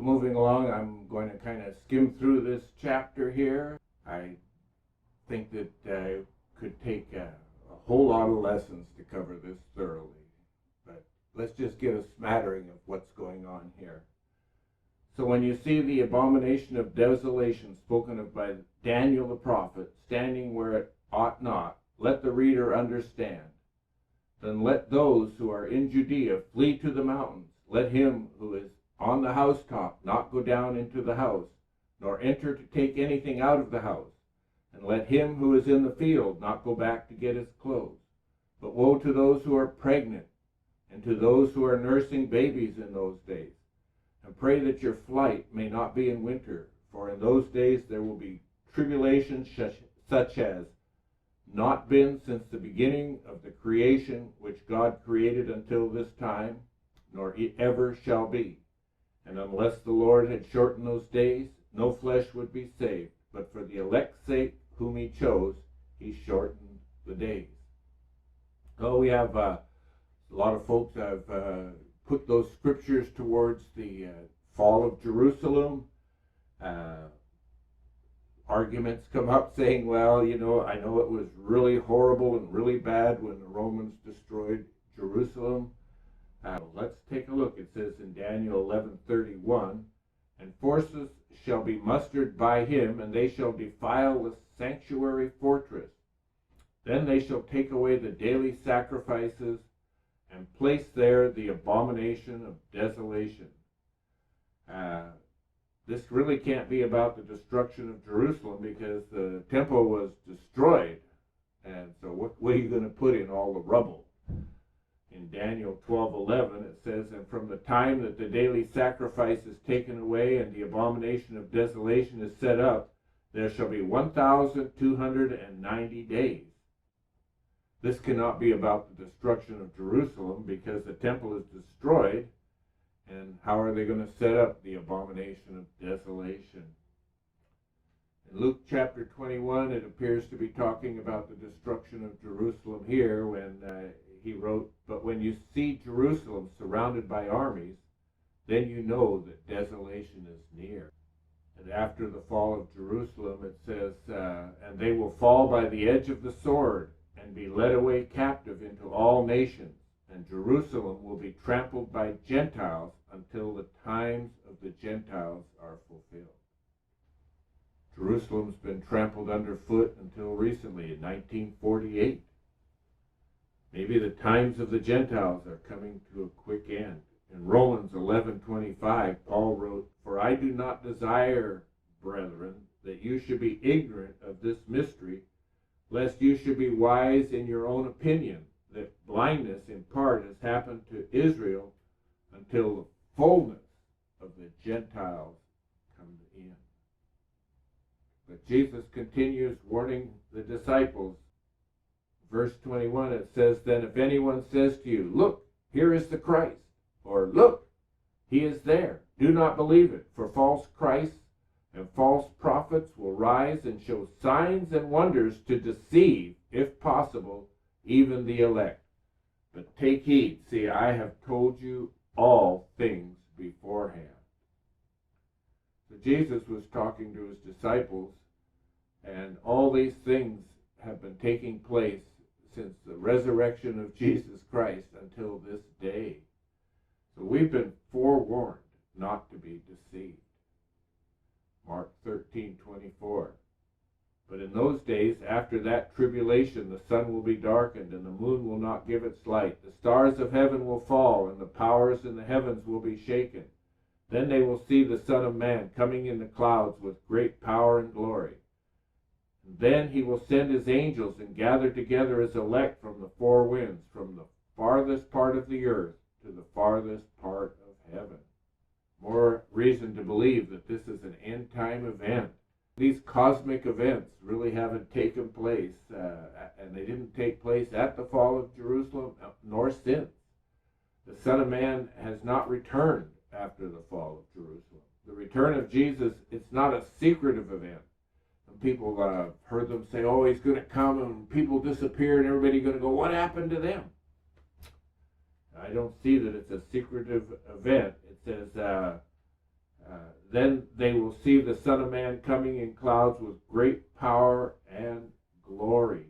moving along, I'm going to kind of skim through this chapter here. I think that it could take a whole lot of lessons to cover this thoroughly, but let's just get a smattering of what's going on here. So when you see the abomination of desolation spoken of by Daniel the prophet standing where it ought not, let the reader understand. Then let those who are in Judea flee to the mountains. Let him who is on the housetop not go down into the house, nor enter to take anything out of the house. And let him who is in the field not go back to get his clothes. But woe to those who are pregnant, and to those who are nursing babies in those days. And pray that your flight may not be in winter, for in those days there will be tribulations such as not been since the beginning of the creation which God created until this time, nor it ever shall be. And unless the Lord had shortened those days, no flesh would be saved. But for the elect's sake, whom he chose, he shortened the days. So we have a lot of folks have put those scriptures towards the fall of Jerusalem. Arguments come up saying, well, I know it was really horrible and really bad when the Romans destroyed Jerusalem. Let's take a look. It says in Daniel 11:31, and forces shall be mustered by him, and they shall defile the sanctuary fortress. Then they shall take away the daily sacrifices and place there the abomination of desolation. This really can't be about the destruction of Jerusalem because the temple was destroyed. And so what are you going to put in all the rubble? In Daniel 12:11 it says, and from the time that the daily sacrifice is taken away and the abomination of desolation is set up, there shall be 1,290 days. This cannot be about the destruction of Jerusalem because the temple is destroyed. And how are they going to set up the abomination of desolation? In Luke chapter 21, it appears to be talking about the destruction of Jerusalem here when he wrote, but when you see Jerusalem surrounded by armies, then you know that desolation is near. And after the fall of Jerusalem, it says, and they will fall by the edge of the sword and be led away captive into all nations. And Jerusalem will be trampled by Gentiles until the times of the Gentiles are fulfilled. Jerusalem's been trampled underfoot until recently in 1948. Maybe the times of the Gentiles are coming to a quick end. In Romans 11:25, Paul wrote, for I do not desire, brethren, that you should be ignorant of this mystery, lest you should be wise in your own opinion, that blindness in part has happened to Israel until the fullness of the Gentiles comes in. But Jesus continues warning the disciples. Verse 21, it says, then if anyone says to you, look, here is the Christ, or look, he is there, do not believe it, for false Christs and false prophets will rise and show signs and wonders to deceive, if possible, even the elect. But take heed, see, I have told you all things beforehand. So Jesus was talking to his disciples, and all these things have been taking place since the resurrection of Jesus Christ until this day. So we've been forewarned not to be deceived. Mark 13:24. But in those days, after that tribulation, the sun will be darkened, and the moon will not give its light. The stars of heaven will fall, and the powers in the heavens will be shaken. Then they will see the Son of Man coming in the clouds with great power and glory. And then he will send his angels and gather together his elect from the four winds, from the farthest part of the earth to the farthest part of heaven. More reason to believe that this is an end-time event. These cosmic events really haven't taken place, and they didn't take place at the fall of Jerusalem, nor since. The Son of Man has not returned after the fall of Jerusalem. The return of Jesus, it's not a secretive event. And people heard them say, oh, he's going to come, and people disappear, and everybody's going to go, what happened to them? I don't see that it's a secretive event. It says, Then they will see the Son of Man coming in clouds with great power and glory.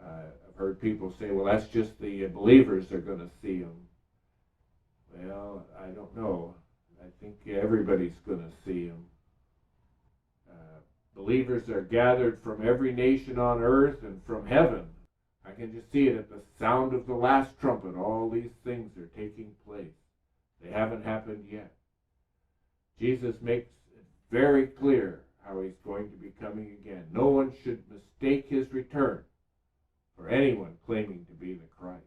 I've heard people say, well, that's just the believers are going to see him. Well, I don't know. I think everybody's going to see him. Believers are gathered from every nation on earth and from heaven. I can just see it at the sound of the last trumpet. All these things are taking place. They haven't happened yet. Jesus makes it very clear how he's going to be coming again. No one should mistake his return for anyone claiming to be the Christ.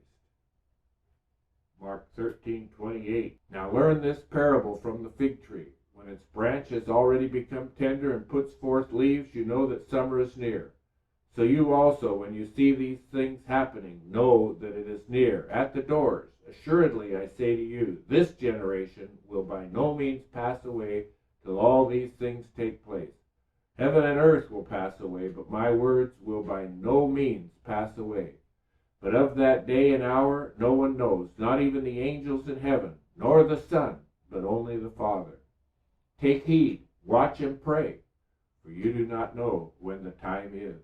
Mark 13:28. Now learn this parable from the fig tree. When its branch has already become tender and puts forth leaves, you know that summer is near. So you also, when you see these things happening, know that it is near, at the doors. Assuredly, I say to you, this generation will by no means pass away till all these things take place. Heaven and earth will pass away, but my words will by no means pass away. But of that day and hour no one knows, not even the angels in heaven, nor the Son, but only the Father. Take heed, watch and pray, for you do not know when the time is.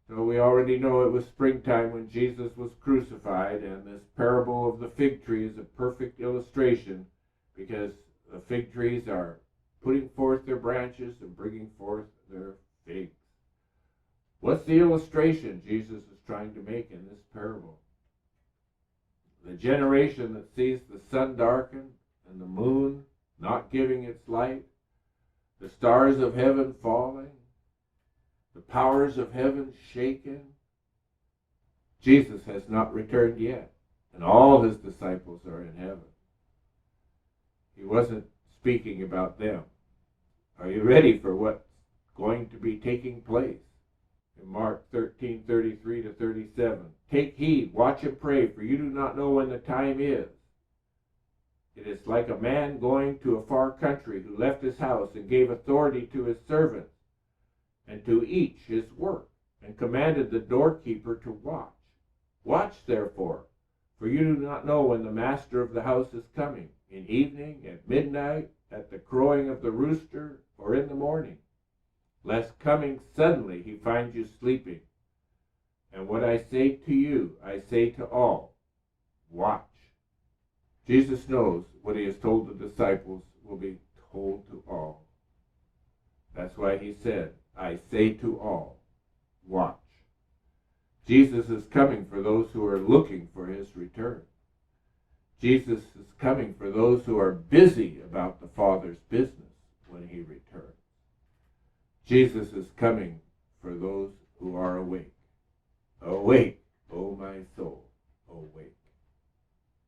So we already know it was springtime when Jesus was crucified, and this parable of the fig tree is a perfect illustration because the fig trees are putting forth their branches and bringing forth their figs. What's the illustration Jesus is trying to make in this parable? The generation that sees the sun darken and the moon not giving its light, the stars of heaven falling, the powers of heaven shaken. Jesus has not returned yet, and all his disciples are in heaven. He wasn't speaking about them. Are you ready for what's going to be taking place? In Mark 13:33-37, take heed, watch and pray, for you do not know when the time is. It is like a man going to a far country who left his house and gave authority to his servants and to each his work, and commanded the doorkeeper to watch. Watch therefore, for you do not know when the master of the house is coming, in evening, at midnight, at the crowing of the rooster, or in the morning, lest coming suddenly he find you sleeping. And what I say to you, I say to all, watch. Jesus knows what he has told the disciples will be told to all. That's why he said, I say to all, watch. Jesus is coming for those who are looking for his return. Jesus is coming for those who are busy about the Father's business when he returns. Jesus is coming for those who are awake. Awake